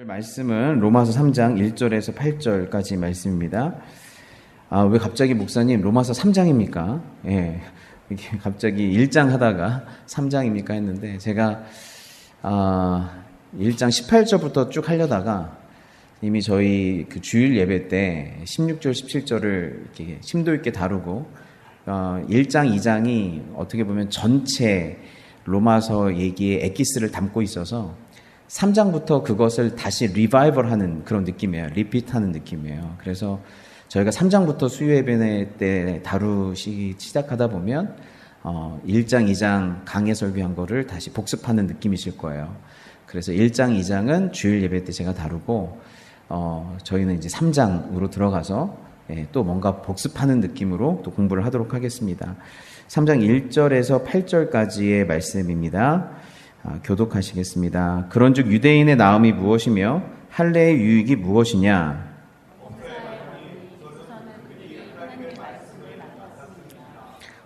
말씀은 로마서 3장 1절에서 8절까지 말씀입니다. 왜 갑자기 목사님 로마서 3장입니까? 예, 이게 갑자기 1장 하다가 3장입니까 했는데 제가 1장 18절부터 쭉 하려다가 이미 저희 그 주일 예배 때 16절, 17절을 이렇게 심도 있게 다루고 1장, 2장이 어떻게 보면 전체 로마서 얘기의 엑기스를 담고 있어서 3장부터 그것을 다시 리바이벌하는 그런 느낌이에요. 리핏하는 느낌이에요. 그래서 저희가 3장부터 수요예배 때 다루시기 시작하다 보면 1장, 2장 강해 설교한 거를 다시 복습하는 느낌이실 거예요. 그래서 1장, 2장은 주일 예배 때 제가 다루고 저희는 이제 3장으로 들어가서 또 뭔가 복습하는 느낌으로 또 공부를 하도록 하겠습니다. 3장 1절에서 8절까지의 말씀입니다. 교독하시겠습니다. 그런즉 유대인의 나음이 무엇이며 할례의 유익이 무엇이냐?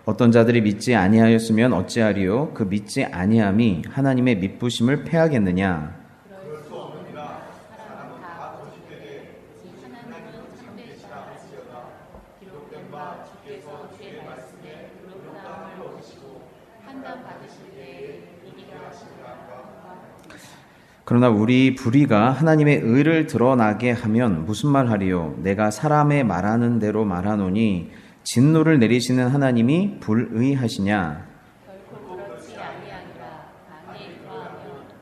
어떤 자들이 믿지 아니하였으면 어찌하리요? 그 믿지 아니함이 하나님의 믿부심을 패하겠느냐? 그러나 우리 불의가 하나님의 의를 드러나게 하면 무슨 말하리요? 내가 사람의 말하는 대로 말하노니 진노를 내리시는 하나님이 불의하시냐? 결코 그렇지 아니하니라. 강에 유하며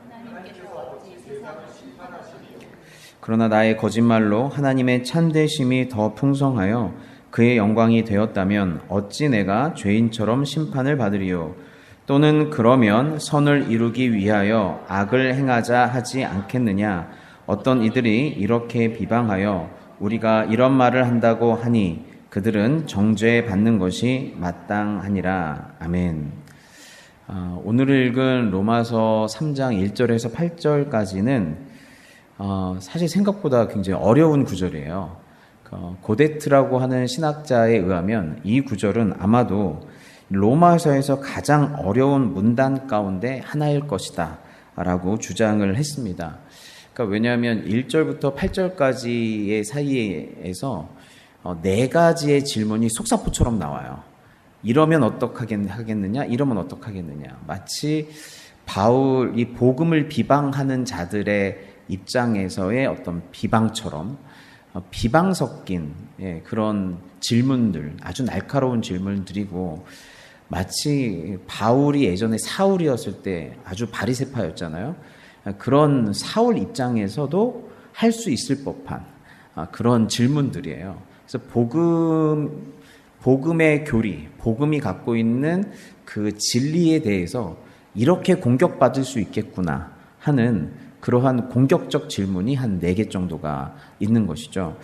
하나님께서 어찌 세상을 심판하시리요? 그러나 나의 거짓말로 하나님의 참되심이 더 풍성하여 그의 영광이 되었다면 어찌 내가 죄인처럼 심판을 받으리요? 또는 그러면 선을 이루기 위하여 악을 행하자 하지 않겠느냐? 어떤 이들이 이렇게 비방하여 우리가 이런 말을 한다고 하니 그들은 정죄 받는 것이 마땅하니라. 아멘. 오늘 읽은 로마서 3장 1절에서 8절까지는 사실 생각보다 굉장히 어려운 구절이에요. 고데트라고 하는 신학자에 의하면 이 구절은 아마도 로마서에서 가장 어려운 문단 가운데 하나일 것이다 라고 주장을 했습니다. 그러니까 왜냐하면 1절부터 8절까지의 사이에서 네 가지의 질문이 속사포처럼 나와요. 이러면 어떡하겠느냐? 이러면 어떡하겠느냐? 마치 바울이 복음을 비방하는 자들의 입장에서의 어떤 비방처럼 비방 섞인 그런 질문들, 아주 날카로운 질문들이고 마치 바울이 예전에 사울이었을 때 아주 바리새파였잖아요. 그런 사울 입장에서도 할 수 있을 법한 그런 질문들이에요. 그래서 복음의 교리, 복음이 갖고 있는 그 진리에 대해서 이렇게 공격받을 수 있겠구나 하는 그러한 공격적 질문이 한 4개 정도가 있는 것이죠.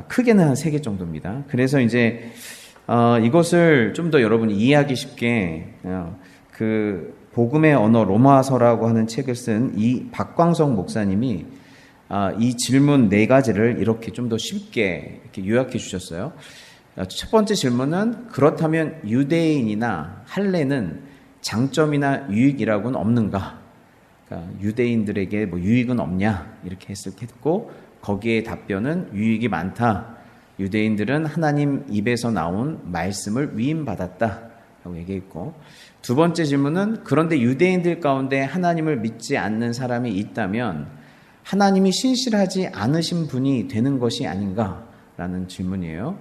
크게는 한 3개 정도입니다. 그래서 이제 이것을 좀 더 여러분이 이해하기 쉽게 그 복음의 언어 로마서라고 하는 책을 쓴 이 박광석 목사님이 이 질문 4가지를 이렇게 좀 더 쉽게 이렇게 요약해 주셨어요. 첫 번째 질문은 그렇다면 유대인이나 할례는 장점이나 유익이라고는 없는가? 그러니까 유대인들에게 뭐 유익은 없냐? 이렇게 했고 거기에 답변은 유익이 많다. 유대인들은 하나님 입에서 나온 말씀을 위임받았다 라고 얘기했고, 두 번째 질문은 그런데 유대인들 가운데 하나님을 믿지 않는 사람이 있다면 하나님이 신실하지 않으신 분이 되는 것이 아닌가라는 질문이에요.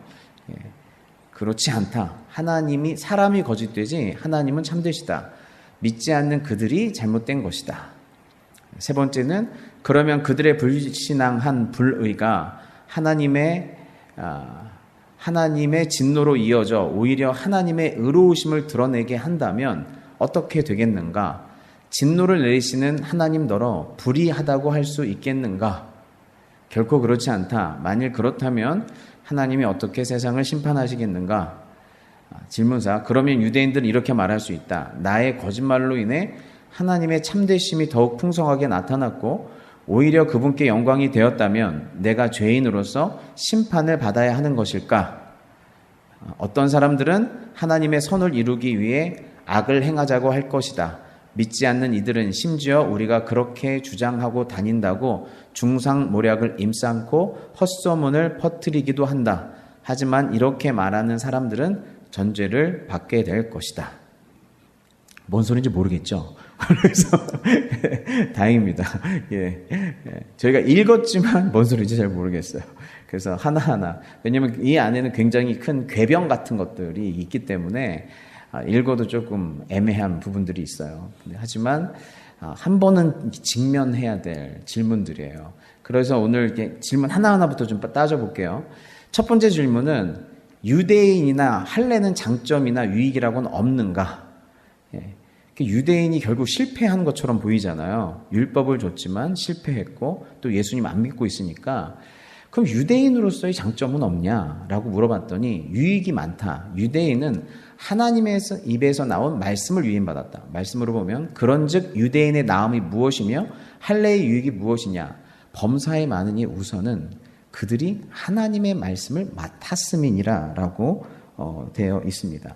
그렇지 않다. 하나님이 사람이 거짓되지 하나님은 참되시다. 믿지 않는 그들이 잘못된 것이다. 세 번째는 그러면 그들의 불신앙한 불의가 하나님의 진노로 이어져 오히려 하나님의 의로우심을 드러내게 한다면 어떻게 되겠는가? 진노를 내리시는 하나님더러 불의하다고 할 수 있겠는가? 결코 그렇지 않다. 만일 그렇다면 하나님이 어떻게 세상을 심판하시겠는가? 질문사, 그러면 유대인들은 이렇게 말할 수 있다. 나의 거짓말로 인해 하나님의 참되심이 더욱 풍성하게 나타났고 오히려 그분께 영광이 되었다면 내가 죄인으로서 심판을 받아야 하는 것일까? 어떤 사람들은 하나님의 선을 이루기 위해 악을 행하자고 할 것이다. 믿지 않는 이들은 심지어 우리가 그렇게 주장하고 다닌다고 중상모략을 임삼고 헛소문을 퍼뜨리기도 한다. 하지만 이렇게 말하는 사람들은 전죄를 받게 될 것이다. 뭔 소리인지 모르겠죠? 그래서 다행입니다. 예. 저희가 읽었지만 뭔 소리인지 잘 모르겠어요. 그래서 하나하나, 왜냐하면 이 안에는 굉장히 큰 궤변 같은 것들이 있기 때문에 읽어도 조금 애매한 부분들이 있어요. 하지만 한 번은 직면해야 될 질문들이에요. 그래서 오늘 이렇게 질문 하나하나부터 좀 따져볼게요. 첫 번째 질문은 유대인이나 할례는 장점이나 유익이라고는 없는가? 예. 유대인이 결국 실패한 것처럼 보이잖아요. 율법을 줬지만 실패했고 또 예수님 안 믿고 있으니까 그럼 유대인으로서의 장점은 없냐라고 물어봤더니 유익이 많다. 유대인은 하나님의 입에서 나온 말씀을 유인받았다. 말씀으로 보면 그런즉 유대인의 나음이 무엇이며 할례의 유익이 무엇이냐. 범사에 많으니 우선은 그들이 하나님의 말씀을 맡았음이니라 라고 되어 있습니다.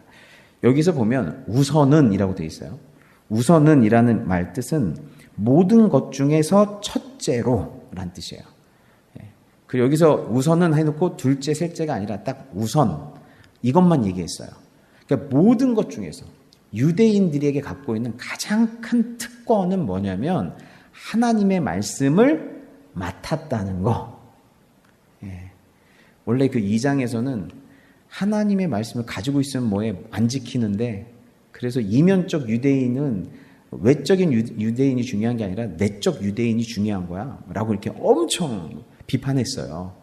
여기서 보면 우선은 이라고 되어 있어요. 우선은 이라는 말 뜻은 모든 것 중에서 첫째로 라는 뜻이에요. 그리고 여기서 우선은 해놓고 둘째, 셋째가 아니라 딱 우선 이것만 얘기했어요. 그러니까 모든 것 중에서 유대인들에게 갖고 있는 가장 큰 특권은 뭐냐면 하나님의 말씀을 맡았다는 거. 원래 그 2장에서는 하나님의 말씀을 가지고 있으면 뭐해 안 지키는데 그래서 이면적 유대인은 외적인 유대인이 중요한 게 아니라 내적 유대인이 중요한 거야 라고 이렇게 엄청 비판했어요.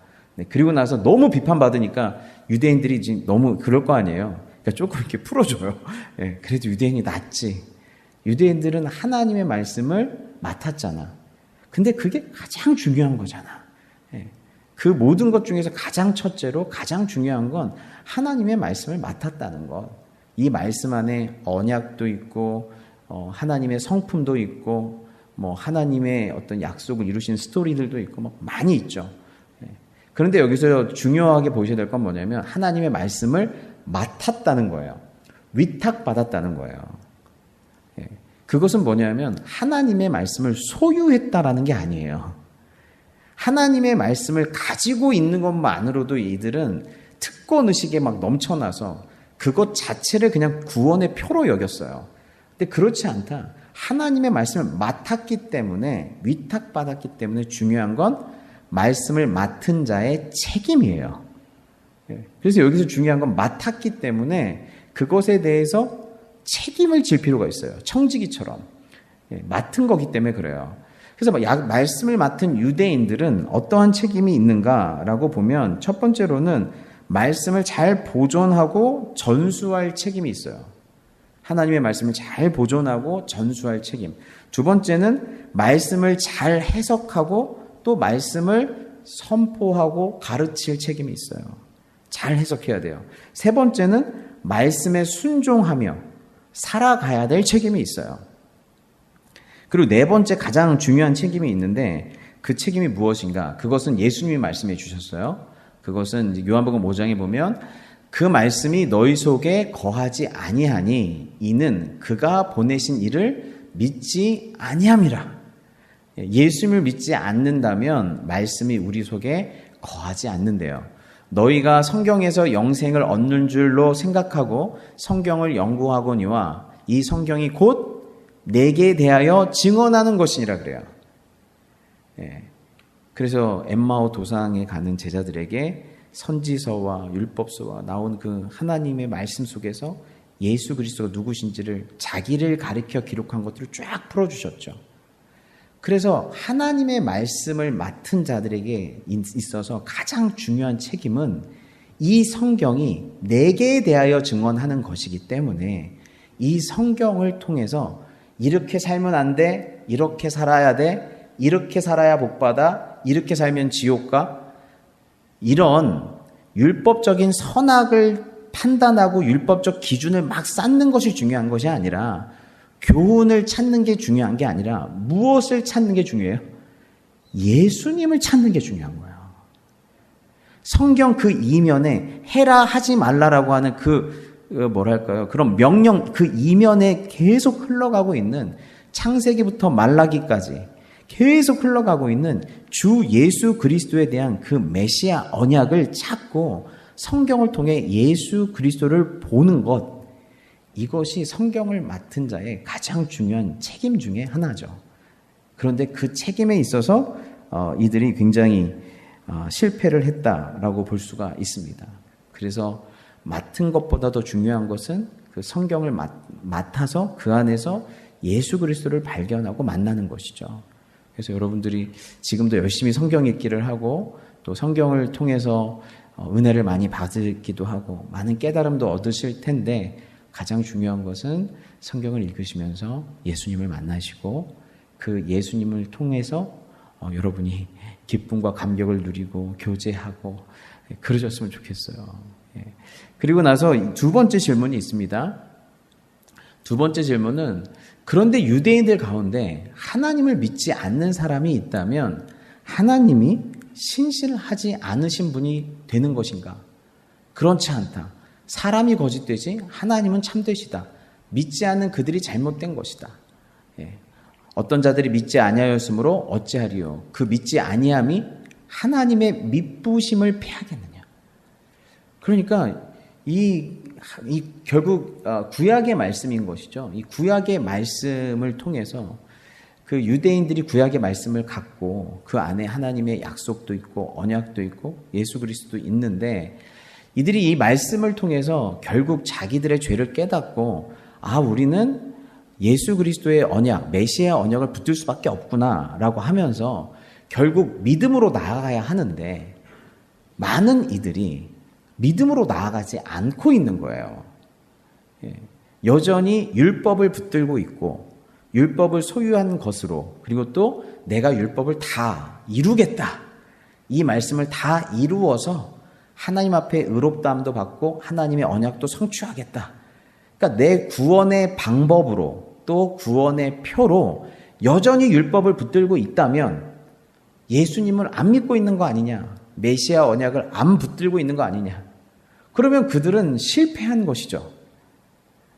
그리고 나서 너무 비판받으니까 유대인들이 지금 너무 그럴 거 아니에요. 그러니까 조금 이렇게 풀어줘요. 그래도 유대인이 낫지. 유대인들은 하나님의 말씀을 맡았잖아. 근데 그게 가장 중요한 거잖아. 그 모든 것 중에서 가장 첫째로 가장 중요한 건 하나님의 말씀을 맡았다는 것. 이 말씀 안에 언약도 있고 하나님의 성품도 있고 뭐 하나님의 어떤 약속을 이루신 스토리들도 있고 뭐 많이 있죠. 그런데 여기서 중요하게 보셔야 될 건 뭐냐면 하나님의 말씀을 맡았다는 거예요. 위탁받았다는 거예요. 그것은 뭐냐면 하나님의 말씀을 소유했다라는 게 아니에요. 하나님의 말씀을 가지고 있는 것만으로도 이들은 특권의식에 막 넘쳐나서 그것 자체를 그냥 구원의 표로 여겼어요. 근데 그렇지 않다. 하나님의 말씀을 맡았기 때문에 위탁받았기 때문에 중요한 건 말씀을 맡은 자의 책임이에요. 그래서 여기서 중요한 건 맡았기 때문에 그것에 대해서 책임을 질 필요가 있어요. 청지기처럼. 맡은 거기 때문에 그래요. 그래서 말씀을 맡은 유대인들은 어떠한 책임이 있는가라고 보면 첫 번째로는 말씀을 잘 보존하고 전수할 책임이 있어요. 하나님의 말씀을 잘 보존하고 전수할 책임. 두 번째는 말씀을 잘 해석하고 또 말씀을 선포하고 가르칠 책임이 있어요. 잘 해석해야 돼요. 세 번째는 말씀에 순종하며 살아가야 될 책임이 있어요. 그리고 네 번째 가장 중요한 책임이 있는데 그 책임이 무엇인가? 그것은 예수님이 말씀해 주셨어요. 그것은 요한복음 5장에 보면 그 말씀이 너희 속에 거하지 아니하니 이는 그가 보내신 이를 믿지 아니함이라. 예수님을 믿지 않는다면 말씀이 우리 속에 거하지 않는데요. 너희가 성경에서 영생을 얻는 줄로 생각하고 성경을 연구하거니와 이 성경이 곧 내게 대하여 증언하는 것이니라 그래요. 그래서 엠마오 도상에 가는 제자들에게 선지서와 율법서와 나온 그 하나님의 말씀 속에서 예수 그리스도가 누구신지를 자기를 가리켜 기록한 것들을 쫙 풀어주셨죠. 그래서 하나님의 말씀을 맡은 자들에게 있어서 가장 중요한 책임은 이 성경이 내게 대하여 증언하는 것이기 때문에 이 성경을 통해서 이렇게 살면 안 돼, 이렇게 살아야 돼, 이렇게 살아야 복받아, 이렇게 살면 지옥 가, 이런 율법적인 선악을 판단하고 율법적 기준을 막 쌓는 것이 중요한 것이 아니라 교훈을 찾는 게 중요한 게 아니라 무엇을 찾는 게 중요해요? 예수님을 찾는 게 중요한 거예요. 성경 그 이면에 해라 하지 말라라고 하는 그 뭐랄까요? 그런 명령, 그 이면에 계속 흘러가고 있는 창세기부터 말라기까지 계속 흘러가고 있는 주 예수 그리스도에 대한 그 메시아 언약을 찾고 성경을 통해 예수 그리스도를 보는 것, 이것이 성경을 맡은 자의 가장 중요한 책임 중에 하나죠. 그런데 그 책임에 있어서 이들이 굉장히 실패를 했다라고 볼 수가 있습니다. 그래서 맡은 것보다 더 중요한 것은 그 성경을 맡아서 그 안에서 예수 그리스도를 발견하고 만나는 것이죠. 그래서 여러분들이 지금도 열심히 성경 읽기를 하고 또 성경을 통해서 은혜를 많이 받기도 하고 많은 깨달음도 얻으실 텐데, 가장 중요한 것은 성경을 읽으시면서 예수님을 만나시고 그 예수님을 통해서 여러분이 기쁨과 감격을 누리고 교제하고 그러셨으면 좋겠어요. 그리고 나서 두 번째 질문이 있습니다. 두 번째 질문은, 그런데 유대인들 가운데 하나님을 믿지 않는 사람이 있다면 하나님이 신실하지 않으신 분이 되는 것인가? 그렇지 않다. 사람이 거짓되지 하나님은 참되시다. 믿지 않는 그들이 잘못된 것이다. 어떤 자들이 믿지 아니하였으므로 어찌하리요? 그 믿지 아니함이 하나님의 미쁘심을 패하겠느냐? 그러니까 이 결국 구약의 말씀인 것이죠. 이 구약의 말씀을 통해서 그 유대인들이 구약의 말씀을 갖고 그 안에 하나님의 약속도 있고 언약도 있고 예수 그리스도도 있는데, 이들이 이 말씀을 통해서 결국 자기들의 죄를 깨닫고, 우리는 예수 그리스도의 언약, 메시아 언약을 붙들 수밖에 없구나라고 하면서 결국 믿음으로 나아가야 하는데, 많은 이들이 믿음으로 나아가지 않고 있는 거예요. 여전히 율법을 붙들고 있고 율법을 소유한 것으로, 그리고 또 내가 율법을 다 이루겠다, 이 말씀을 다 이루어서 하나님 앞에 의롭다함도 받고 하나님의 언약도 성취하겠다. 그러니까 내 구원의 방법으로 또 구원의 표로 여전히 율법을 붙들고 있다면 예수님을 안 믿고 있는 거 아니냐, 메시아 언약을 안 붙들고 있는 거 아니냐. 그러면 그들은 실패한 것이죠.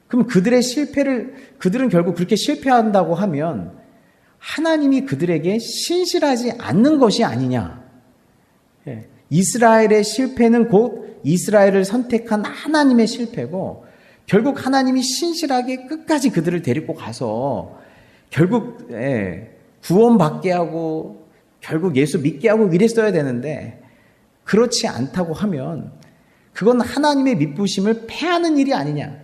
그럼 그들은 결국 그렇게 실패한다고 하면 하나님이 그들에게 신실하지 않는 것이 아니냐. 이스라엘의 실패는 곧 이스라엘을 선택한 하나님의 실패고, 결국 하나님이 신실하게 끝까지 그들을 데리고 가서 결국 구원받게 하고 결국 예수 믿게 하고 이랬어야 되는데, 그렇지 않다고 하면 그건 하나님의 미쁘심을 패하는 일이 아니냐.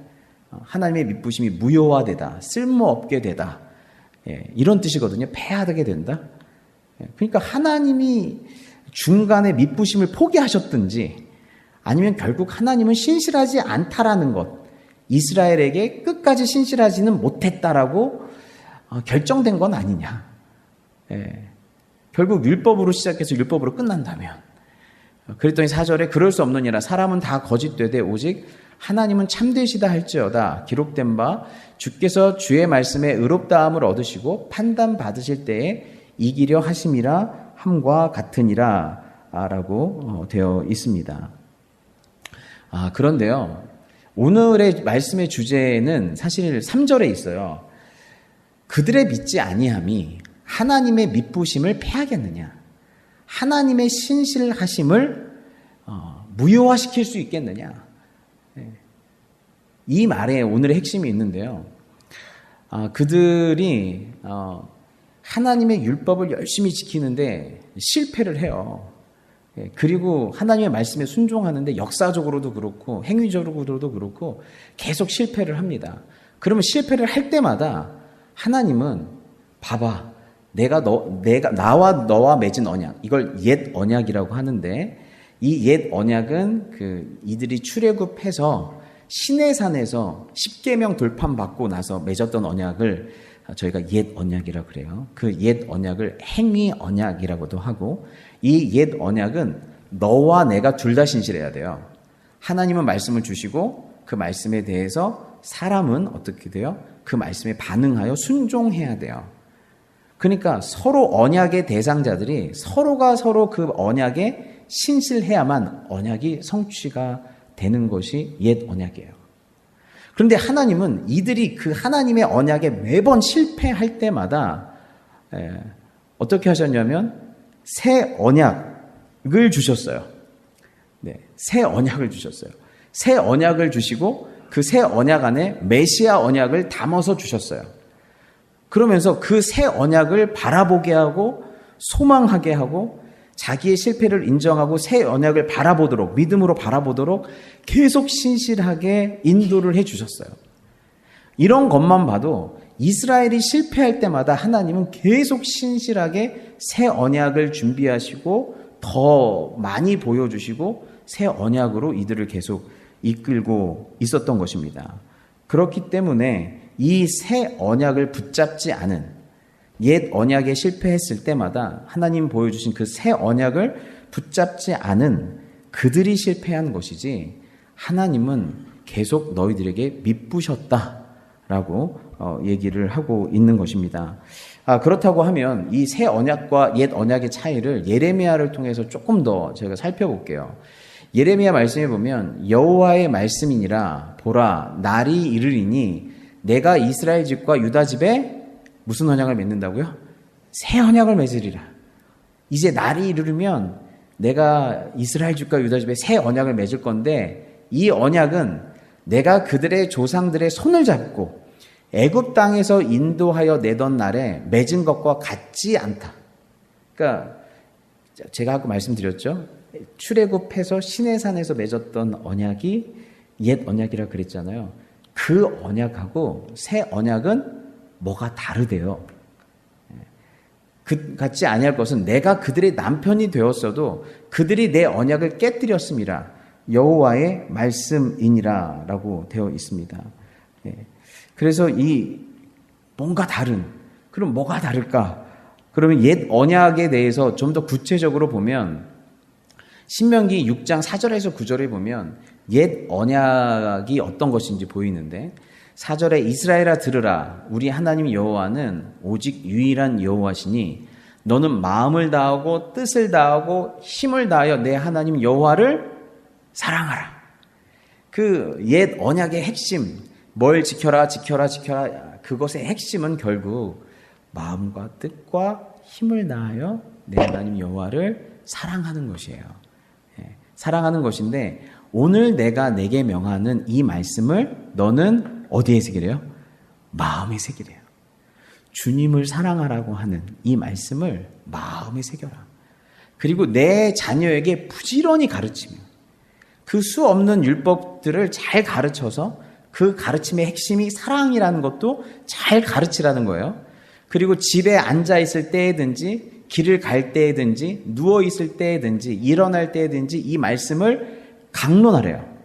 하나님의 미쁘심이 무효화되다, 쓸모없게 되다, 이런 뜻이거든요. 패하게 된다. 그러니까 하나님이 중간에 미쁘심을 포기하셨든지 아니면 결국 하나님은 신실하지 않다라는 것, 이스라엘에게 끝까지 신실하지는 못했다라고 결정된 건 아니냐. 결국 율법으로 시작해서 율법으로 끝난다면, 그랬더니 4절에 그럴 수 없느니라. 사람은 다 거짓되되 오직 하나님은 참되시다 할지어다. 기록된 바 주께서 주의 말씀에 의롭다함을 얻으시고 판단 받으실 때에 이기려 하심이라 함과 같으니라 라고 되어 있습니다. 그런데요, 오늘의 말씀의 주제는 사실 3절에 있어요. 그들의 믿지 아니함이 하나님의 미쁘심을 패하겠느냐, 하나님의 신실하심을 무효화시킬 수 있겠느냐. 이 말에 오늘의 핵심이 있는데요. 그들이 하나님의 율법을 열심히 지키는데 실패를 해요. 그리고 하나님의 말씀에 순종하는데 역사적으로도 그렇고 행위적으로도 그렇고 계속 실패를 합니다. 그러면 실패를 할 때마다 하나님은 봐봐, 나와 너와 맺은 언약, 이걸 옛 언약이라고 하는데, 이 옛 언약은 이들이 출애굽해서 시내산에서 십계명 돌판받고 나서 맺었던 언약을 저희가 옛 언약이라고 그래요. 그 옛 언약을 행위 언약이라고도 하고, 이 옛 언약은 너와 내가 둘 다 신실해야 돼요. 하나님은 말씀을 주시고 그 말씀에 대해서 사람은 어떻게 돼요? 그 말씀에 반응하여 순종해야 돼요. 그러니까 서로 언약의 대상자들이 서로가 서로 그 언약에 신실해야만 언약이 성취가 되는 것이 옛 언약이에요. 그런데 하나님은 이들이 그 하나님의 언약에 매번 실패할 때마다 어떻게 하셨냐면 새 언약을 주셨어요. 네, 새 언약을 주셨어요. 새 언약을 주시고 그 새 언약 안에 메시아 언약을 담아서 주셨어요. 그러면서 그 새 언약을 바라보게 하고 소망하게 하고 자기의 실패를 인정하고 새 언약을 바라보도록, 믿음으로 바라보도록 계속 신실하게 인도를 해 주셨어요. 이런 것만 봐도 이스라엘이 실패할 때마다 하나님은 계속 신실하게 새 언약을 준비하시고 더 많이 보여주시고 새 언약으로 이들을 계속 이끌고 있었던 것입니다. 그렇기 때문에 이 새 언약을 붙잡지 않은, 옛 언약에 실패했을 때마다 하나님 보여주신 그 새 언약을 붙잡지 않은 그들이 실패한 것이지, 하나님은 계속 너희들에게 미쁘셨다라고 얘기를 하고 있는 것입니다. 그렇다고 하면 이 새 언약과 옛 언약의 차이를 예레미야를 통해서 조금 더 제가 살펴볼게요. 예레미야 말씀에 보면 여호와의 말씀이니라 보라 날이 이르리니 내가 이스라엘 집과 유다 집에 무슨 언약을 맺는다고요? 새 언약을 맺으리라. 이제 날이 이르면 내가 이스라엘 집과 유다 집에 새 언약을 맺을 건데, 이 언약은 내가 그들의 조상들의 손을 잡고 애굽 땅에서 인도하여 내던 날에 맺은 것과 같지 않다. 그러니까 제가 아까 말씀드렸죠. 출애굽해서 시내산에서 맺었던 언약이 옛 언약이라 그랬잖아요. 그 언약하고 새 언약은 뭐가 다르대요. 같지 아니할 것은 내가 그들의 남편이 되었어도 그들이 내 언약을 깨뜨렸음이라 여호와의 말씀이니라 라고 되어 있습니다. 그래서 이 뭔가 다른, 그럼 뭐가 다를까? 그러면 옛 언약에 대해서 좀 더 구체적으로 보면 신명기 6장 4절에서 9절에 보면 옛 언약이 어떤 것인지 보이는데, 4절에 이스라엘아 들으라 우리 하나님 여호와는 오직 유일한 여호와시니 너는 마음을 다하고 뜻을 다하고 힘을 다하여 내 하나님 여호와를 사랑하라. 그 옛 언약의 핵심, 뭘 지켜라 지켜라 지켜라, 그것의 핵심은 결국 마음과 뜻과 힘을 다하여 내 하나님 여호와를 사랑하는 것이에요. 사랑하는 것인데, 오늘 내가 내게 명하는 이 말씀을 너는 어디에 새기래요? 마음에 새기래요. 주님을 사랑하라고 하는 이 말씀을 마음에 새겨라. 그리고 내 자녀에게 부지런히 가르치며 그 수 없는 율법들을 잘 가르쳐서 그 가르침의 핵심이 사랑이라는 것도 잘 가르치라는 거예요. 그리고 집에 앉아 있을 때든지 길을 갈 때든지 누워 있을 때든지 일어날 때든지 이 말씀을 강론하래요.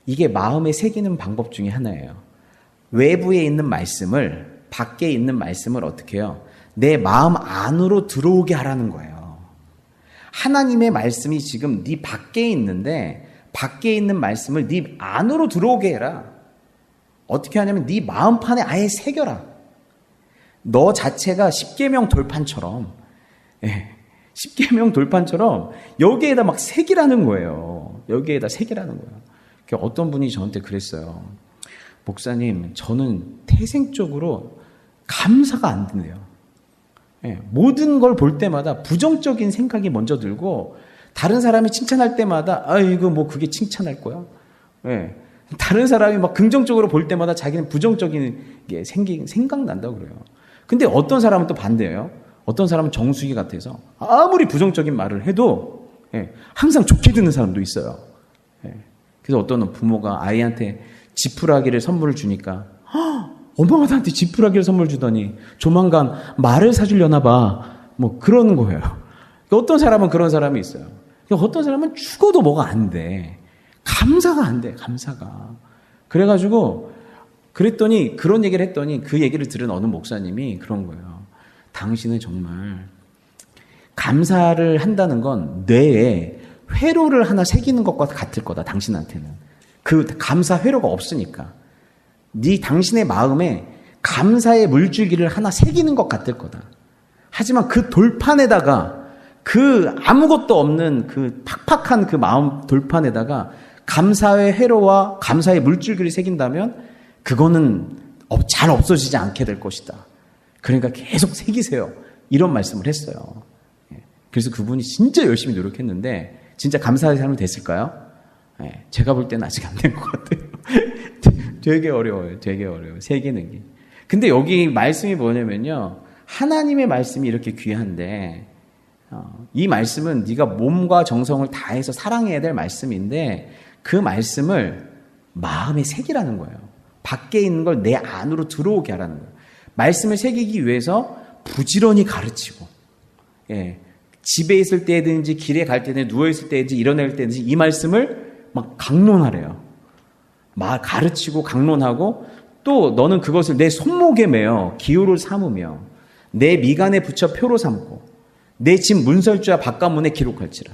이게 마음에 새기는 방법 중에 하나예요. 외부에 있는 말씀을, 밖에 있는 말씀을 어떻게 해요? 내 마음 안으로 들어오게 하라는 거예요. 하나님의 말씀이 지금 네 밖에 있는데 밖에 있는 말씀을 네 안으로 들어오게 해라. 어떻게 하냐면 네 마음판에 아예 새겨라. 너 자체가 십계명 돌판처럼, 십계명 돌판처럼 여기에다 막 새기라는 거예요. 여기에다 새기라는 거예요. 어떤 분이 저한테 그랬어요. 목사님, 저는 태생적으로 감사가 안 드네요. 모든 걸 볼 때마다 부정적인 생각이 먼저 들고, 다른 사람이 칭찬할 때마다 아이고 뭐 그게 칭찬할 거야. 다른 사람이 막 긍정적으로 볼 때마다 자기는 부정적인 게 생각난다고 그래요. 근데 어떤 사람은 또 반대예요. 어떤 사람은 정수기 같아서 아무리 부정적인 말을 해도 항상 좋게 듣는 사람도 있어요. 그래서 어떤 부모가 아이한테 지푸라기를 선물을 주니까 엄마가 나한테 지푸라기를 선물 주더니 조만간 말을 사주려나 봐. 뭐 그러는 거예요. 어떤 사람은 그런 사람이 있어요. 어떤 사람은 죽어도 뭐가 안 돼. 감사가 안 돼. 감사가. 그래가지고 그랬더니, 그런 얘기를 했더니 그 얘기를 들은 어느 목사님이 그런 거예요. 당신은 정말 감사를 한다는 건 뇌에 회로를 하나 새기는 것과 같을 거다. 당신한테는. 그 감사 회로가 없으니까. 당신의 마음에 감사의 물줄기를 하나 새기는 것 같을 거다. 하지만 그 돌판에다가, 그 아무것도 없는 그 팍팍한 그 마음 돌판에다가 감사의 회로와 감사의 물줄기를 새긴다면 그거는 잘 없어지지 않게 될 것이다. 그러니까 계속 새기세요. 이런 말씀을 했어요. 그래서 그분이 진짜 열심히 노력했는데 진짜 감사의 삶이 됐을까요? 제가 볼 때는 아직 안 된 것 같아요. 되게 어려워요. 되게 어려워요. 새기는 게. 근데 여기 말씀이 뭐냐면요. 하나님의 말씀이 이렇게 귀한데 이 말씀은 네가 몸과 정성을 다해서 사랑해야 될 말씀인데 그 말씀을 마음에 새기라는 거예요. 밖에 있는 걸 내 안으로 들어오게 하라는 거예요. 말씀을 새기기 위해서 부지런히 가르치고 집에 있을 때든지 길에 갈 때든지 누워있을 때든지 일어날 때든지 이 말씀을 막 강론하래요. 막 가르치고 강론하고 또 너는 그것을 내 손목에 매어 기호를 삼으며 내 미간에 붙여 표로 삼고 내 집 문설주와 바깥문에 기록할지라.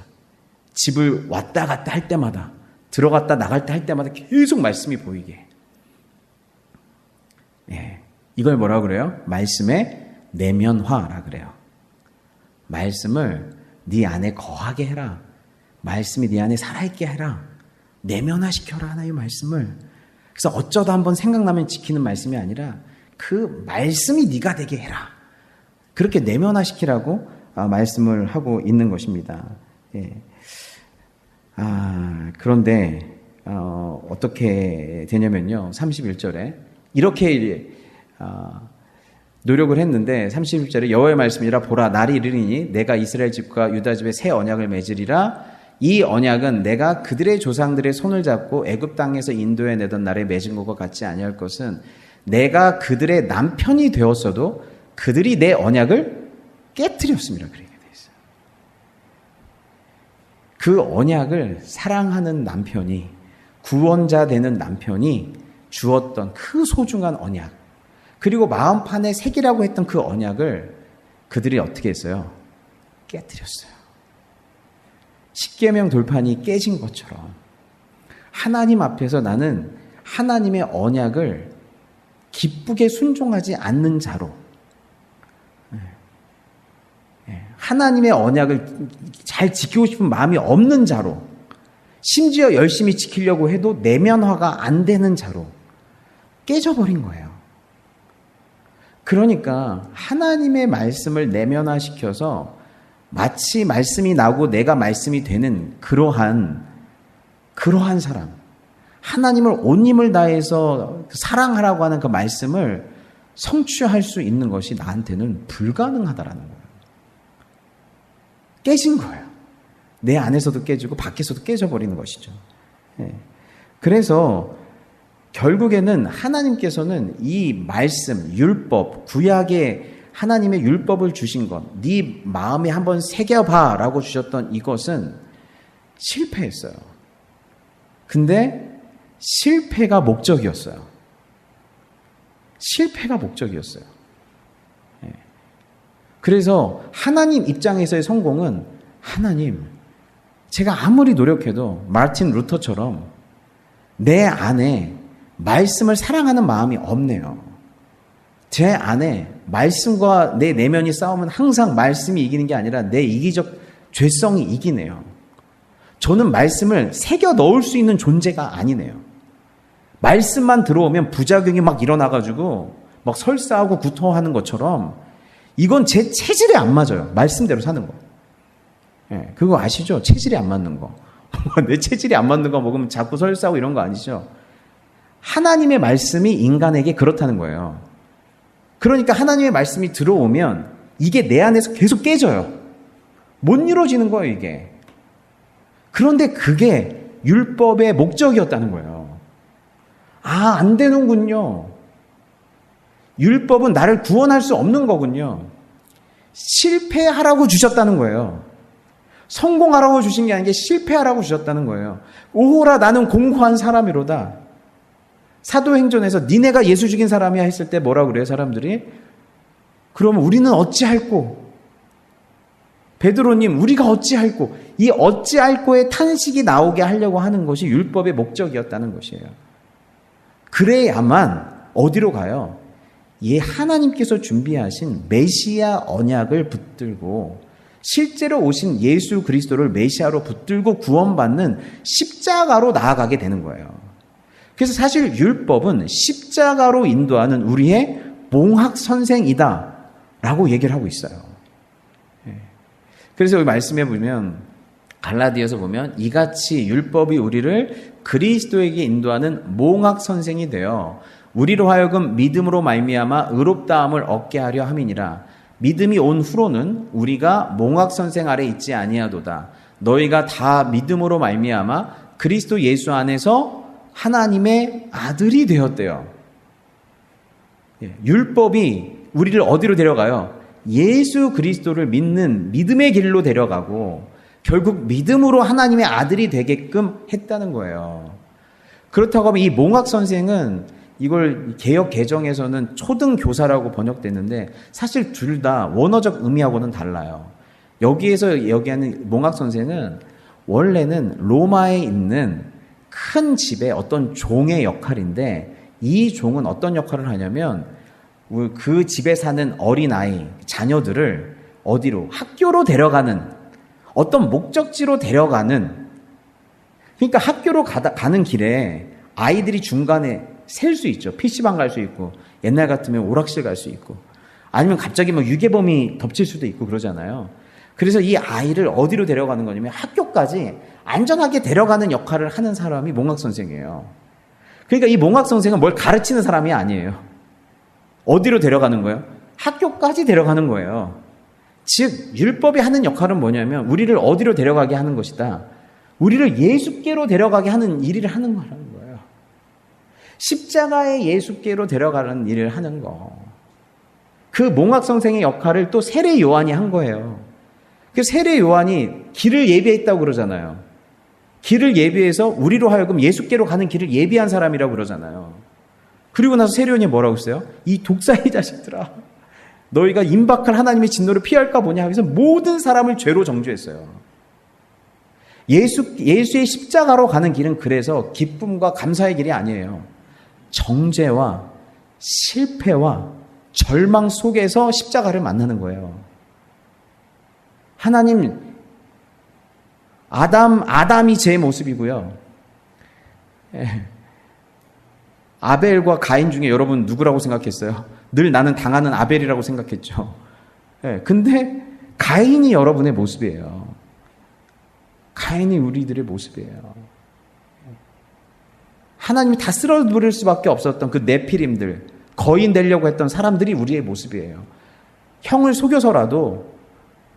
집을 왔다 갔다 할 때마다 들어갔다 나갈 때 할 때마다 계속 말씀이 보이게. 이걸 뭐라고 그래요? 말씀의 내면화라 그래요. 말씀을 네 안에 거하게 해라. 말씀이 네 안에 살아있게 해라. 내면화시켜라 하나의 말씀을. 그래서 어쩌다 한번 생각나면 지키는 말씀이 아니라 그 말씀이 네가 되게 해라. 그렇게 내면화시키라고 말씀을 하고 있는 것입니다. 그런데 어떻게 되냐면요. 31절에 이렇게 노력을 했는데 31절에 여호와의 말씀이라 보라 날이 이르리니 내가 이스라엘 집과 유다 집에 새 언약을 맺으리라. 이 언약은 내가 그들의 조상들의 손을 잡고 애굽 땅에서 인도해 내던 날에 맺은 것과 같지 아니할 것은 내가 그들의 남편이 되었어도 그들이 내 언약을 깨뜨렸습니다. 그렇게 돼 있어요. 그 언약을 사랑하는 남편이 구원자 되는 남편이 주었던 그 소중한 언약 그리고 마음판에 새기라고 했던 그 언약을 그들이 어떻게 했어요? 깨뜨렸어요. 십계명 돌판이 깨진 것처럼 하나님 앞에서 나는 하나님의 언약을 기쁘게 순종하지 않는 자로 하나님의 언약을 잘 지키고 싶은 마음이 없는 자로 심지어 열심히 지키려고 해도 내면화가 안 되는 자로 깨져버린 거예요. 그러니까 하나님의 말씀을 내면화시켜서 마치 말씀이 나고 내가 말씀이 되는 그러한 사람, 하나님을 온 힘을 다해서 사랑하라고 하는 그 말씀을 성취할 수 있는 것이 나한테는 불가능하다라는 거예요. 깨진 거예요. 내 안에서도 깨지고 밖에서도 깨져버리는 것이죠. 그래서 결국에는 하나님께서는 이 말씀, 율법, 구약의 하나님의 율법을 주신 것, 네 마음에 한번 새겨봐 라고 주셨던 이것은 실패했어요. 근데 실패가 목적이었어요. 실패가 목적이었어요. 그래서 하나님 입장에서의 성공은 하나님, 제가 아무리 노력해도 마틴 루터처럼 내 안에 말씀을 사랑하는 마음이 없네요. 제 안에 말씀과 내 내면이 싸우면 항상 말씀이 이기는 게 아니라 내 이기적 죄성이 이기네요. 저는 말씀을 새겨 넣을 수 있는 존재가 아니네요. 말씀만 들어오면 부작용이 막 일어나가지고 막 설사하고 구토하는 것처럼 이건 제 체질에 안 맞아요. 말씀대로 사는 거. 그거 아시죠? 체질이 안 맞는 거. 내 체질이 안 맞는 거 먹으면 자꾸 설사하고 이런 거 아니죠? 하나님의 말씀이 인간에게 그렇다는 거예요. 그러니까 하나님의 말씀이 들어오면 이게 내 안에서 계속 깨져요. 못 이루어지는 거예요, 이게. 그런데 그게 율법의 목적이었다는 거예요. 안 되는군요. 율법은 나를 구원할 수 없는 거군요. 실패하라고 주셨다는 거예요. 성공하라고 주신 게 아니라 실패하라고 주셨다는 거예요. 오호라 나는 공고한 사람이로다. 사도행전에서 니네가 예수 죽인 사람이야 했을 때 뭐라고 그래요, 사람들이? 그러면 우리는 어찌할꼬? 베드로님, 우리가 어찌할꼬? 이 어찌할꼬의 탄식이 나오게 하려고 하는 것이 율법의 목적이었다는 것이에요. 그래야만 어디로 가요? 이 하나님께서 준비하신 메시아 언약을 붙들고 실제로 오신 예수 그리스도를 메시아로 붙들고 구원받는 십자가로 나아가게 되는 거예요. 그래서 사실 율법은 십자가로 인도하는 우리의 몽학 선생이다 라고 얘기를 하고 있어요. 그래서 여기 말씀해 보면 갈라디아서 보면 이같이 율법이 우리를 그리스도에게 인도하는 몽학 선생이 되어 우리로 하여금 믿음으로 말미암아 의롭다함을 얻게 하려 함이니라. 믿음이 온 후로는 우리가 몽학 선생 아래 있지 아니하도다. 너희가 다 믿음으로 말미암아 그리스도 예수 안에서 하나님의 아들이 되었대요. 율법이 우리를 어디로 데려가요? 예수 그리스도를 믿는 믿음의 길로 데려가고 결국 믿음으로 하나님의 아들이 되게끔 했다는 거예요. 그렇다고 하면 이 몽학 선생은 이걸 개역 개정에서는 초등교사라고 번역됐는데 사실 둘 다 원어적 의미하고는 달라요. 여기에서 얘기하는 몽학 선생은 원래는 로마에 있는 큰 집의 어떤 종의 역할인데 이 종은 어떤 역할을 하냐면 그 집에 사는 어린아이, 자녀들을 어디로? 학교로 데려가는 어떤 목적지로 데려가는 그러니까 학교로 가는 길에 아이들이 중간에 셀 수 있죠. PC방 갈 수 있고 옛날 같으면 오락실 갈 수 있고 아니면 갑자기 뭐 유괴범이 덮칠 수도 있고 그러잖아요. 그래서 이 아이를 어디로 데려가는 거냐면 학교까지 안전하게 데려가는 역할을 하는 사람이 몽학 선생이에요. 그러니까 이 몽학 선생은 뭘 가르치는 사람이 아니에요. 어디로 데려가는 거예요? 학교까지 데려가는 거예요. 즉 율법이 하는 역할은 뭐냐면 우리를 어디로 데려가게 하는 것이다. 우리를 예수께로 데려가게 하는 일을 하는 거라는 거예요. 십자가의 예수께로 데려가는 일을 하는 거. 그 몽학 선생의 역할을 또 세례 요한이 한 거예요. 그 세례 요한이 길을 예비했다고 그러잖아요. 길을 예비해서 우리로 하여금 예수께로 가는 길을 예비한 사람이라고 그러잖아요. 그리고 나서 세례 요한이 뭐라고 했어요? 이 독사의 자식들아, 너희가 임박할 하나님의 진노를 피할까 보냐 하면서 모든 사람을 죄로 정죄했어요. 예수의 십자가로 가는 길은 그래서 기쁨과 감사의 길이 아니에요. 정죄와 실패와 절망 속에서 십자가를 만나는 거예요. 하나님, 아담이 제 모습이고요. 아벨과 가인 중에 여러분 누구라고 생각했어요? 늘 나는 당하는 아벨이라고 생각했죠. 근데 가인이 여러분의 모습이에요. 가인이 우리들의 모습이에요. 하나님이 다 쓸어버릴 수밖에 없었던 그 네피림들, 거인 되려고 했던 사람들이 우리의 모습이에요. 형을 속여서라도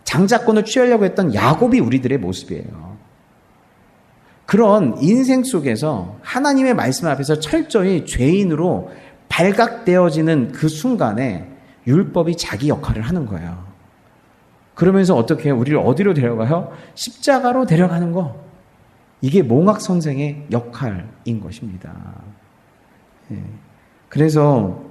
장자권을 취하려고 했던 야곱이 우리들의 모습이에요. 그런 인생 속에서 하나님의 말씀 앞에서 철저히 죄인으로 발각되어지는 그 순간에 율법이 자기 역할을 하는 거예요. 그러면서 어떻게 해요? 우리를 어디로 데려가요? 십자가로 데려가는 거. 이게 몽학 선생의 역할인 것입니다. 그래서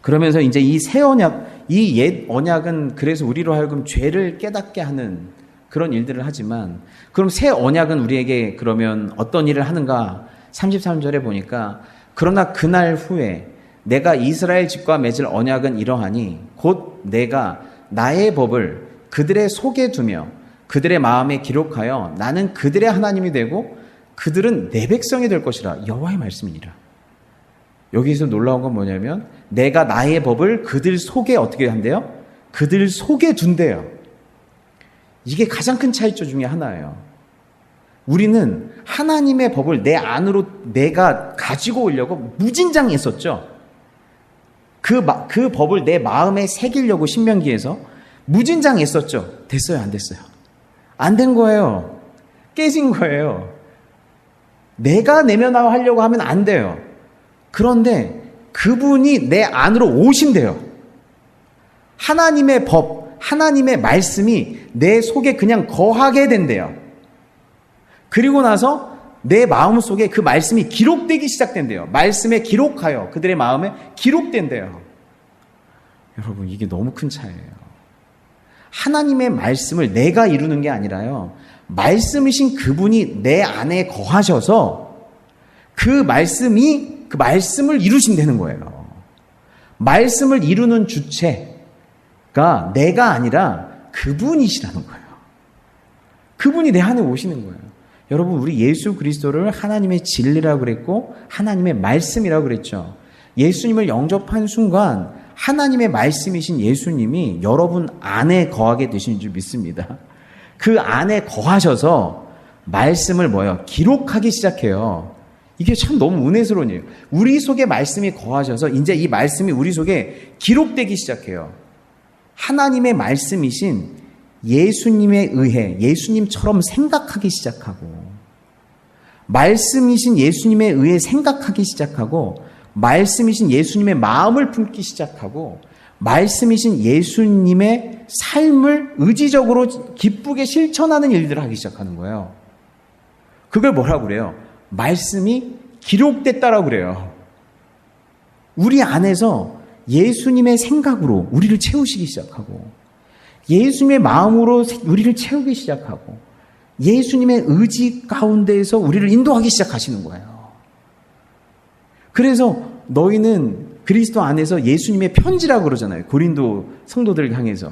그러면서 이제 이 새 언약, 이 옛 언약은 그래서 우리로 하여금 죄를 깨닫게 하는 그런 일들을 하지만 그럼 새 언약은 우리에게 그러면 어떤 일을 하는가? 33절에 보니까 그러나 그날 후에 내가 이스라엘 집과 맺을 언약은 이러하니 곧 내가 나의 법을 그들의 속에 두며 그들의 마음에 기록하여 나는 그들의 하나님이 되고 그들은 내 백성이 될 것이라. 여호와의 말씀이니라. 여기서 놀라운 건 뭐냐면 내가 나의 법을 그들 속에 어떻게 한대요? 그들 속에 둔대요. 이게 가장 큰 차이점 중에 하나예요. 우리는 하나님의 법을 내 안으로 내가 가지고 오려고 무진장히 했었죠. 그 법을 내 마음에 새기려고 신명기에서 무진장히 했었죠. 됐어요? 안 됐어요? 안 된 거예요. 깨진 거예요. 내가 내면화하려고 하면 안 돼요. 그런데 그분이 내 안으로 오신대요. 하나님의 법, 하나님의 말씀이 내 속에 그냥 거하게 된대요. 그리고 나서 내 마음 속에 그 말씀이 기록되기 시작된대요. 말씀에 기록하여 그들의 마음에 기록된대요. 여러분, 이게 너무 큰 차이예요. 하나님의 말씀을 내가 이루는 게 아니라요. 말씀이신 그분이 내 안에 거하셔서 그 말씀을 이루신다는 거예요. 말씀을 이루는 주체가 내가 아니라 그분이시라는 거예요. 그분이 내 안에 오시는 거예요. 여러분, 우리 예수 그리스도를 하나님의 진리라고 그랬고 하나님의 말씀이라고 그랬죠. 예수님을 영접한 순간 하나님의 말씀이신 예수님이 여러분 안에 거하게 되시는 줄 믿습니다. 그 안에 거하셔서 말씀을 뭐예요? 기록하기 시작해요. 이게 참 너무 은혜스러운 일이에요. 우리 속에 말씀이 거하셔서 이제 이 말씀이 우리 속에 기록되기 시작해요. 하나님의 말씀이신 예수님에 의해 예수님처럼 생각하기 시작하고, 말씀이신 예수님에 의해 생각하기 시작하고, 말씀이신 예수님의 마음을 품기 시작하고, 말씀이신 예수님의 삶을 의지적으로 기쁘게 실천하는 일들을 하기 시작하는 거예요. 그걸 뭐라고 그래요? 말씀이 기록됐다라고 그래요. 우리 안에서 예수님의 생각으로 우리를 채우시기 시작하고, 예수님의 마음으로 우리를 채우기 시작하고, 예수님의 의지 가운데에서 우리를 인도하기 시작하시는 거예요. 그래서 너희는 그리스도 안에서 예수님의 편지라고 그러잖아요. 고린도 성도들을 향해서.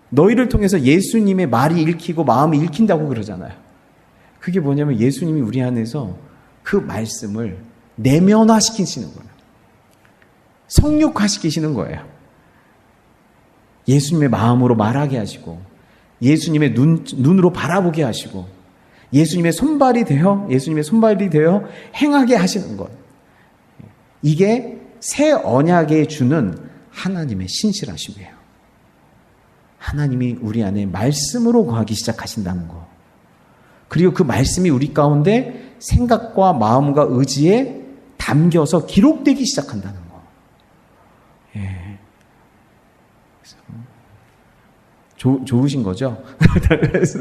너희를 통해서 예수님의 말이 읽히고 마음이 읽힌다고 그러잖아요. 그게 뭐냐면 예수님이 우리 안에서 그 말씀을 내면화시키시는 거예요. 성육화시키시는 거예요. 예수님의 마음으로 말하게 하시고, 예수님의 눈으로 바라보게 하시고, 예수님의 손발이 되어 행하게 하시는 것. 이게 새 언약에 주는 하나님의 신실하심이에요. 하나님이 우리 안에 말씀으로 거하기 시작하신다는 거. 그리고 그 말씀이 우리 가운데 생각과 마음과 의지에 담겨서 기록되기 시작한다는 거. 예. 좋으신 거죠? 그래서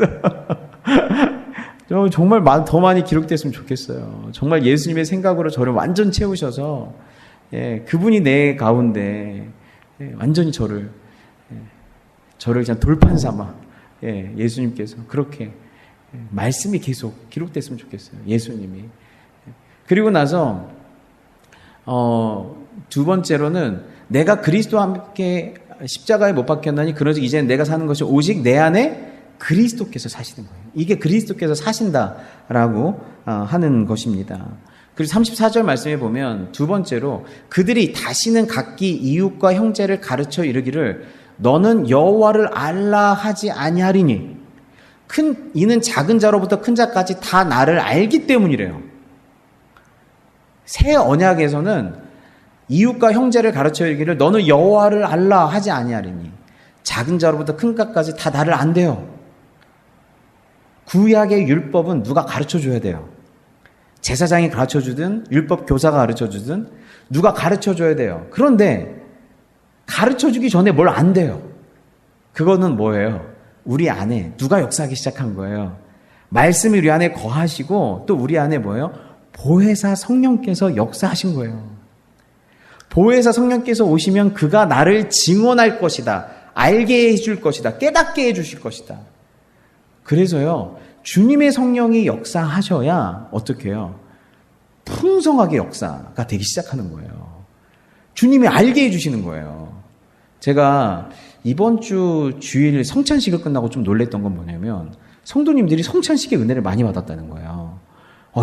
정말 더 많이 기록됐으면 좋겠어요. 정말 예수님의 생각으로 저를 완전 채우셔서, 예, 그분이 내 가운데, 예, 완전히 저를 그냥 돌판 삼아, 예, 예수님께서 그렇게 말씀이 계속 기록됐으면 좋겠어요. 예수님이. 그리고 나서 두 번째로는 내가 그리스도와 함께 십자가에 못 박혔나니 그러지 이제는 내가 사는 것이 오직 내 안에 그리스도께서 사시는 거예요. 이게 그리스도께서 사신다라고 하는 것입니다. 그리고 34절 말씀에 보면 두 번째로 그들이 다시는 각기 이웃과 형제를 가르쳐 이르기를 너는 여호와를 알라 하지 아니하리니 이는 작은 자로부터 큰 자까지 다 나를 알기 때문이래요. 새 언약에서는 이웃과 형제를 가르쳐 이르기를 너는 여호와를 알라 하지 아니하리니 작은 자로부터 큰 자까지 다 나를 안대요. 구약의 율법은 누가 가르쳐 줘야 돼요. 제사장이 가르쳐 주든 율법 교사가 가르쳐 주든 누가 가르쳐 줘야 돼요. 그런데 가르쳐 주기 전에 뭘 안 돼요. 그거는 뭐예요? 우리 안에 누가 역사하기 시작한 거예요. 말씀이 우리 안에 거하시고 또 우리 안에 뭐예요? 보혜사 성령께서 역사하신 거예요. 보혜사 성령께서 오시면 그가 나를 증언할 것이다. 알게 해줄 것이다. 깨닫게 해주실 것이다. 그래서요, 주님의 성령이 역사하셔야 어떻게 해요? 풍성하게 역사가 되기 시작하는 거예요. 주님이 알게 해주시는 거예요. 제가 이번 주 주일 성찬식을 끝나고 좀 놀랬던 건 뭐냐면 성도님들이 성찬식의 은혜를 많이 받았다는 거예요.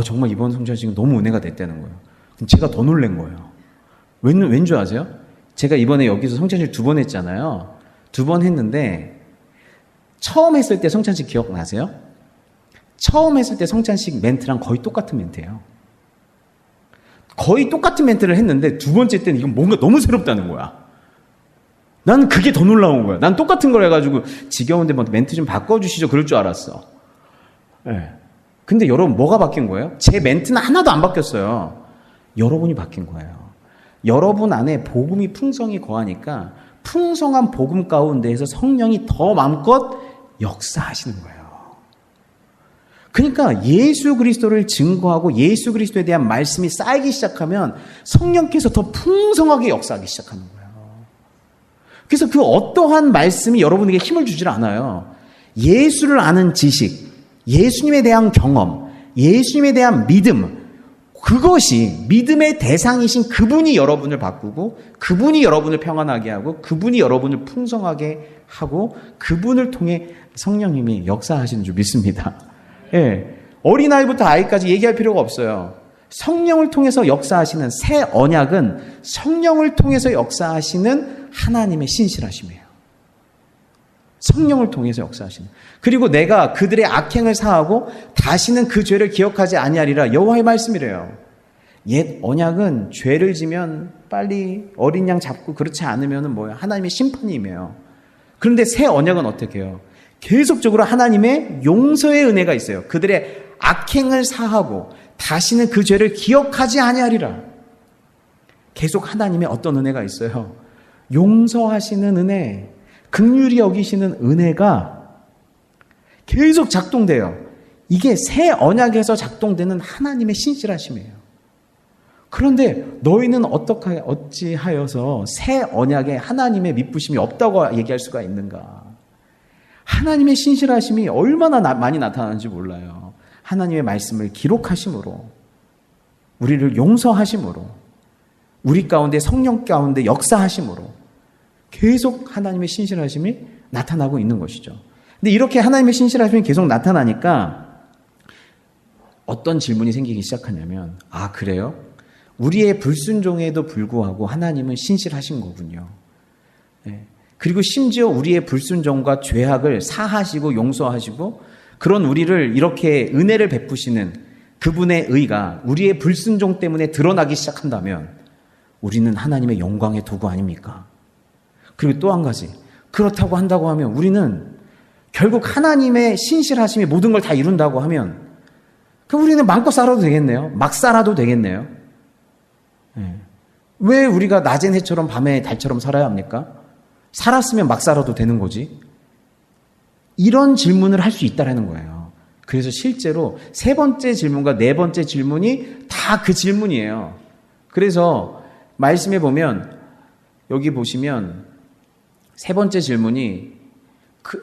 정말 이번 성찬식은 너무 은혜가 됐다는 거예요. 그럼 제가 더 놀란 거예요. 왠 줄 아세요? 제가 이번에 여기서 성찬식 2번 했잖아요. 2번 했는데 처음 했을 때 성찬식 기억나세요? 처음 했을 때 성찬식 멘트랑 거의 똑같은 멘트예요. 거의 똑같은 멘트를 했는데 두 번째 때는 이건 뭔가 너무 새롭다는 거야. 난 그게 더 놀라운 거야. 난 똑같은 걸 해가지고 지겨운데 뭐 멘트 좀 바꿔주시죠 그럴 줄 알았어. 네. 근데 여러분 뭐가 바뀐 거예요? 제 멘트는 하나도 안 바뀌었어요. 여러분이 바뀐 거예요. 여러분 안에 복음이 풍성히 거하니까 풍성한 복음 가운데에서 성령이 더 마음껏 역사하시는 거예요. 그러니까 예수 그리스도를 증거하고 예수 그리스도에 대한 말씀이 쌓이기 시작하면 성령께서 더 풍성하게 역사하기 시작하는 거예요. 그래서 그 어떠한 말씀이 여러분에게 힘을 주질 않아요. 예수를 아는 지식, 예수님에 대한 경험, 예수님에 대한 믿음, 그것이 믿음의 대상이신 그분이 여러분을 바꾸고 그분이 여러분을 평안하게 하고 그분이 여러분을 풍성하게 하고 그분을 통해 성령님이 역사하시는 줄 믿습니다. 예. 어린아이부터 아이까지 얘기할 필요가 없어요. 성령을 통해서 역사하시는 새 언약은 성령을 통해서 역사하시는 하나님의 신실하심이에요. 성령을 통해서 역사하시는. 그리고 내가 그들의 악행을 사하고 다시는 그 죄를 기억하지 아니하리라 여호와의 말씀이래요. 옛 언약은 죄를 지면 빨리 어린 양 잡고 그렇지 않으면 뭐예요? 하나님의 심판이 임해요. 그런데 새 언약은 어떻게 해요? 계속적으로 하나님의 용서의 은혜가 있어요. 그들의 악행을 사하고 다시는 그 죄를 기억하지 아니하리라. 계속 하나님의 어떤 은혜가 있어요? 용서하시는 은혜, 긍휼히 여기시는 은혜가 계속 작동돼요. 이게 새 언약에서 작동되는 하나님의 신실하심이에요. 그런데 너희는 어찌하여서 새 언약에 하나님의 미쁘심이 없다고 얘기할 수가 있는가? 하나님의 신실하심이 얼마나 많이 나타나는지 몰라요. 하나님의 말씀을 기록하심으로, 우리를 용서하심으로, 우리 가운데 성령 가운데 역사하심으로 계속 하나님의 신실하심이 나타나고 있는 것이죠. 근데 이렇게 하나님의 신실하심이 계속 나타나니까 어떤 질문이 생기기 시작하냐면, 아, 그래요? 우리의 불순종에도 불구하고 하나님은 신실하신 거군요. 네. 그리고 심지어 우리의 불순종과 죄악을 사하시고 용서하시고 그런 우리를 이렇게 은혜를 베푸시는 그분의 의가 우리의 불순종 때문에 드러나기 시작한다면 우리는 하나님의 영광의 도구 아닙니까? 그리고 또 한 가지, 그렇다고 한다고 하면 우리는 결국 하나님의 신실하심이 모든 걸 다 이룬다고 하면 그럼 우리는 마음껏 살아도 되겠네요. 막 살아도 되겠네요. 네. 왜 우리가 낮엔 해처럼 밤에 달처럼 살아야 합니까? 살았으면 막 살아도 되는 거지. 이런 질문을 할 수 있다라는 거예요. 그래서 실제로 세 번째 질문과 네 번째 질문이 다 그 질문이에요. 그래서 말씀에 보면 여기 보시면 세 번째 질문이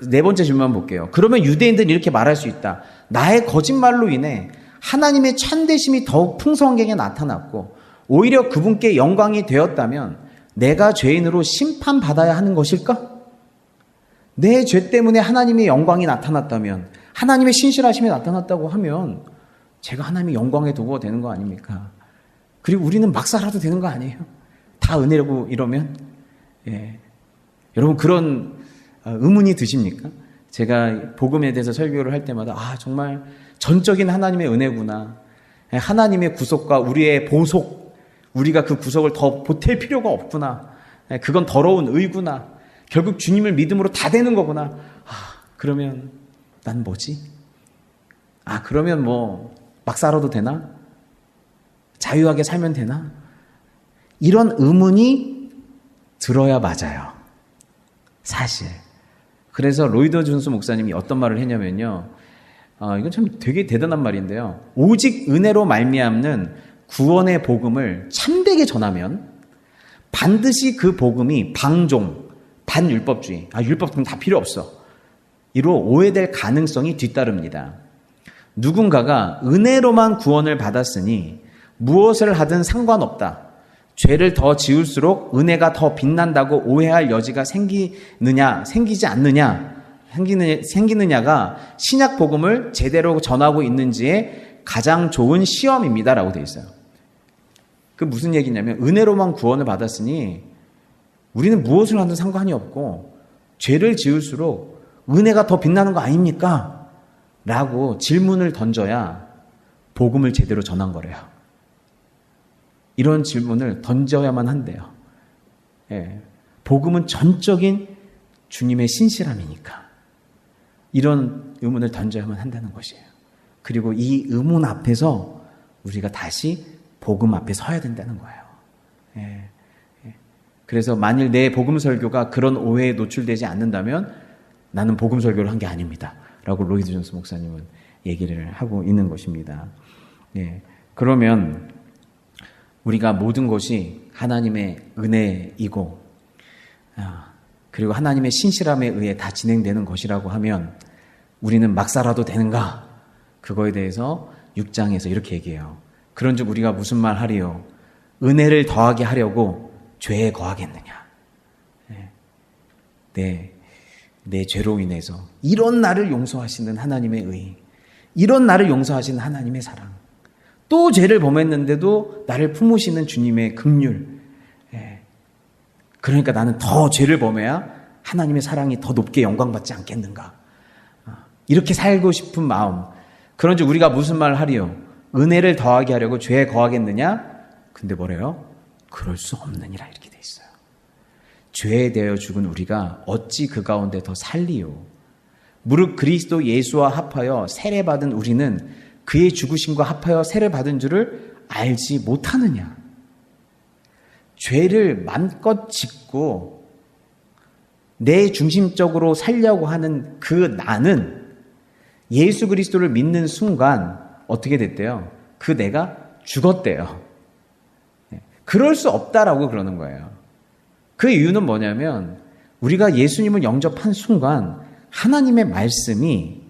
네 번째 질문만 볼게요. 그러면 유대인들은 이렇게 말할 수 있다. 나의 거짓말로 인해 하나님의 참되심이 더욱 풍성하게 나타났고 오히려 그분께 영광이 되었다면 내가 죄인으로 심판받아야 하는 것일까? 내 죄 때문에 하나님의 영광이 나타났다면, 하나님의 신실하심이 나타났다고 하면 제가 하나님의 영광의 도구가 되는 거 아닙니까? 그리고 우리는 막 살아도 되는 거 아니에요? 다 은혜라고 이러면? 예. 여러분 그런 의문이 드십니까? 제가 복음에 대해서 설교를 할 때마다 정말 전적인 하나님의 은혜구나. 하나님의 구속과 우리의 보속, 우리가 그 구속을 더 보탤 필요가 없구나. 그건 더러운 의구나. 결국 주님을 믿음으로 다 되는 거구나. 그러면 난 뭐지? 그러면 뭐 막 살아도 되나? 자유하게 살면 되나? 이런 의문이 들어야 맞아요. 사실. 그래서 로이더 존스 목사님이 어떤 말을 했냐면요. 이건 참 되게 대단한 말인데요. 오직 은혜로 말미암는 구원의 복음을 참되게 전하면 반드시 그 복음이 방종, 반율법주의, 율법 다 필요 없어. 이로 오해될 가능성이 뒤따릅니다. 누군가가 은혜로만 구원을 받았으니 무엇을 하든 상관없다. 죄를 더 지을수록 은혜가 더 빛난다고 오해할 여지가 생기느냐가 신약 복음을 제대로 전하고 있는지의 가장 좋은 시험입니다라고 되어 있어요. 그 무슨 얘기냐면 은혜로만 구원을 받았으니 우리는 무엇을 하든 상관이 없고 죄를 지을수록 은혜가 더 빛나는 거 아닙니까? 라고 질문을 던져야 복음을 제대로 전한 거래요. 이런 질문을 던져야만 한대요. 예. 복음은 전적인 주님의 신실함이니까 이런 의문을 던져야만 한다는 것이에요. 그리고 이 의문 앞에서 우리가 다시 복음 앞에 서야 된다는 거예요. 예. 예. 그래서 만일 내 복음 설교가 그런 오해에 노출되지 않는다면 나는 복음 설교를 한 게 아닙니다. 라고 로이드 존스 목사님은 얘기를 하고 있는 것입니다. 예. 그러면 우리가 모든 것이 하나님의 은혜이고 그리고 하나님의 신실함에 의해 다 진행되는 것이라고 하면 우리는 막 살아도 되는가? 그거에 대해서 6장에서 이렇게 얘기해요. 그런즉 우리가 무슨 말 하리요? 은혜를 더하게 하려고 죄에 거하겠느냐? 내 죄로 인해서 이런 나를 용서하시는 하나님의 의, 이런 나를 용서하시는 하나님의 사랑, 또 죄를 범했는데도 나를 품으시는 주님의 긍휼. 그러니까 나는 더 죄를 범해야 하나님의 사랑이 더 높게 영광받지 않겠는가? 이렇게 살고 싶은 마음. 그런즉 우리가 무슨 말을 하리요? 은혜를 더하게 하려고 죄에 거하겠느냐? 근데 뭐래요? 그럴 수 없느니라 이렇게 돼 있어요. 죄에 대하여 죽은 우리가 어찌 그 가운데 더 살리요? 무릇 그리스도 예수와 합하여 세례받은 우리는 그의 죽으심과 합하여 세례받은 줄을 알지 못하느냐? 죄를 맘껏 짓고 내 중심적으로 살려고 하는 그 나는 예수 그리스도를 믿는 순간 어떻게 됐대요? 그 내가 죽었대요. 그럴 수 없다라고 그러는 거예요. 그 이유는 뭐냐면 우리가 예수님을 영접한 순간 하나님의 말씀이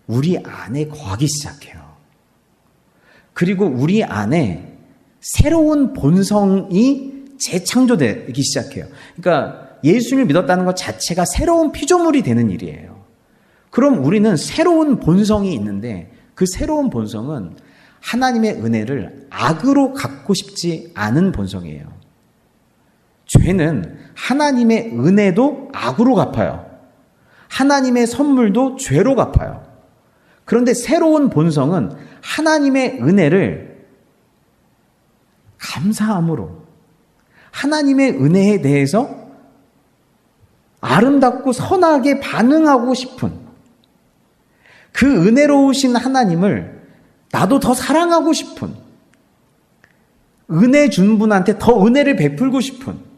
우리 안에 거하기 시작해요. 그리고 우리 안에 새로운 본성이 재창조되기 시작해요. 그러니까 예수님을 믿었다는 것 자체가 새로운 피조물이 되는 일이에요. 그럼 우리는 새로운 본성이 있는데 그 새로운 본성은 하나님의 은혜를 악으로 갖고 싶지 않은 본성이에요. 죄는 하나님의 은혜도 악으로 갚아요. 하나님의 선물도 죄로 갚아요. 그런데 새로운 본성은 하나님의 은혜를 감사함으로 하나님의 은혜에 대해서 아름답고 선하게 반응하고 싶은 그 은혜로우신 하나님을 나도 더 사랑하고 싶은 은혜 준 분한테 더 은혜를 베풀고 싶은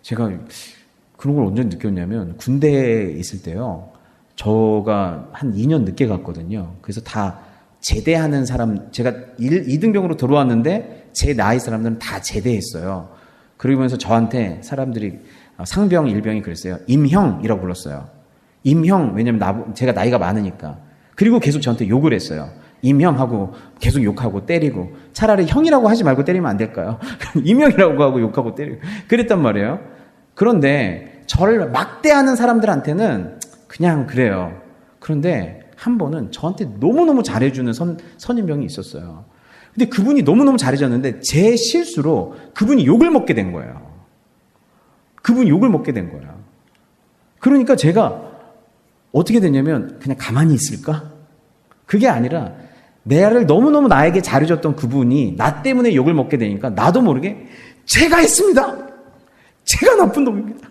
제가 그런 걸 언제 느꼈냐면 군대에 있을 때요. 저가 한 2년 늦게 갔거든요. 그래서 다 제대하는 사람 제가 2등병으로 들어왔는데 제 나이 사람들은 다 제대했어요. 그러면서 저한테 사람들이 상병, 일병이 그랬어요. 임형이라고 불렀어요. 임형, 왜냐면 제가 나이가 많으니까. 그리고 계속 저한테 욕을 했어요. 임형하고 계속 욕하고 때리고 차라리 형이라고 하지 말고 때리면 안 될까요? 임형이라고 하고 욕하고 때리고 그랬단 말이에요. 그런데 저를 막대하는 사람들한테는 그냥 그래요. 그런데 한 번은 저한테 너무너무 잘해주는 선임병이 있었어요. 근데 그분이 너무너무 잘해줬는데 제 실수로 그분이 욕을 먹게 된 거예요. 그분이 욕을 먹게 된 거예요. 그러니까 제가 어떻게 됐냐면 그냥 가만히 있을까? 그게 아니라 나를 너무너무 나에게 잘해줬던 그분이 나 때문에 욕을 먹게 되니까 나도 모르게 제가 했습니다. 제가 나쁜 놈입니다.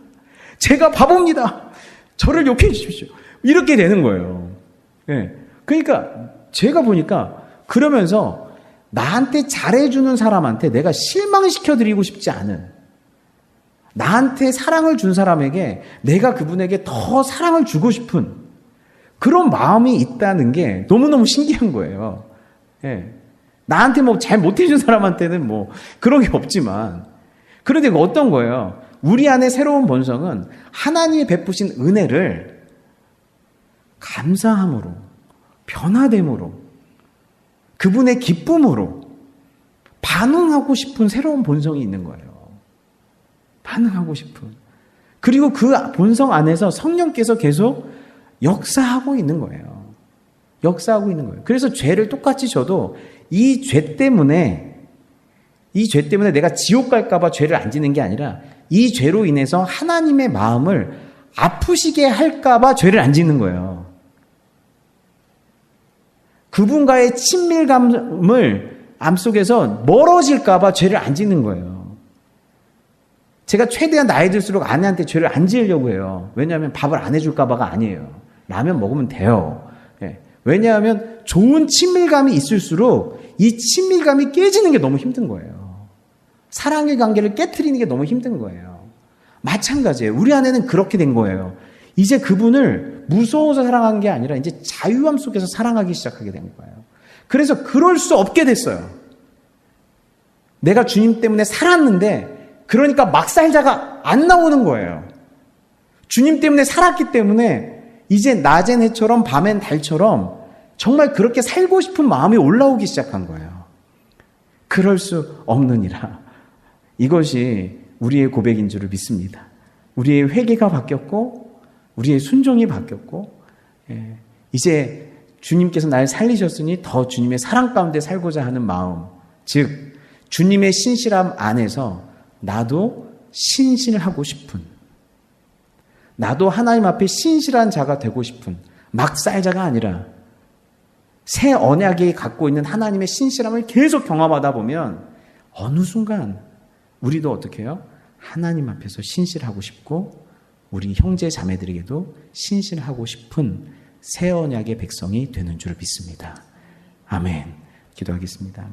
제가 바보입니다. 저를 욕해 주십시오. 이렇게 되는 거예요. 네. 그러니까 제가 보니까 그러면서 나한테 잘해주는 사람한테 내가 실망시켜드리고 싶지 않은 나한테 사랑을 준 사람에게 내가 그분에게 더 사랑을 주고 싶은 그런 마음이 있다는 게 너무너무 신기한 거예요. 네. 나한테 뭐 잘 못해준 사람한테는 뭐 그런 게 없지만 그런데 어떤 거예요? 우리 안에 새로운 본성은 하나님이 베푸신 은혜를 감사함으로, 변화됨으로, 그분의 기쁨으로 반응하고 싶은 새로운 본성이 있는 거예요. 반응하고 싶은. 그리고 그 본성 안에서 성령께서 계속 역사하고 있는 거예요. 역사하고 있는 거예요. 그래서 죄를 똑같이 져도 이 죄 때문에 내가 지옥 갈까봐 죄를 안 지는 게 아니라 이 죄로 인해서 하나님의 마음을 아프시게 할까봐 죄를 안 짓는 거예요. 그분과의 친밀감을 암속에서 멀어질까봐 죄를 안 짓는 거예요. 제가 최대한 나이 들수록 아내한테 죄를 안 지으려고 해요. 왜냐하면 밥을 안 해줄까봐가 아니에요. 라면 먹으면 돼요. 예. 왜냐하면 좋은 친밀감이 있을수록 이 친밀감이 깨지는 게 너무 힘든 거예요. 사랑의 관계를 깨트리는 게 너무 힘든 거예요. 마찬가지예요. 우리 안에는 그렇게 된 거예요. 이제 그분을 무서워서 사랑한 게 아니라 이제 자유함 속에서 사랑하기 시작하게 된 거예요. 그래서 그럴 수 없게 됐어요. 내가 주님 때문에 살았는데 그러니까 막 살자가 안 나오는 거예요. 주님 때문에 살았기 때문에 이제 낮엔 해처럼 밤엔 달처럼 정말 그렇게 살고 싶은 마음이 올라오기 시작한 거예요. 그럴 수 없느니라. 이것이 우리의 고백인 줄을 믿습니다. 우리의 회개가 바뀌었고 우리의 순종이 바뀌었고 이제 주님께서 날 살리셨으니 더 주님의 사랑 가운데 살고자 하는 마음, 즉 주님의 신실함 안에서 나도 신실하고 싶은, 나도 하나님 앞에 신실한 자가 되고 싶은, 막 살 자가 아니라 새 언약이 갖고 있는 하나님의 신실함을 계속 경험하다 보면 어느 순간 우리도 어떻게 해요? 하나님 앞에서 신실하고 싶고 우리 형제 자매들에게도 신실하고 싶은 새 언약의 백성이 되는 줄 믿습니다. 아멘. 기도하겠습니다.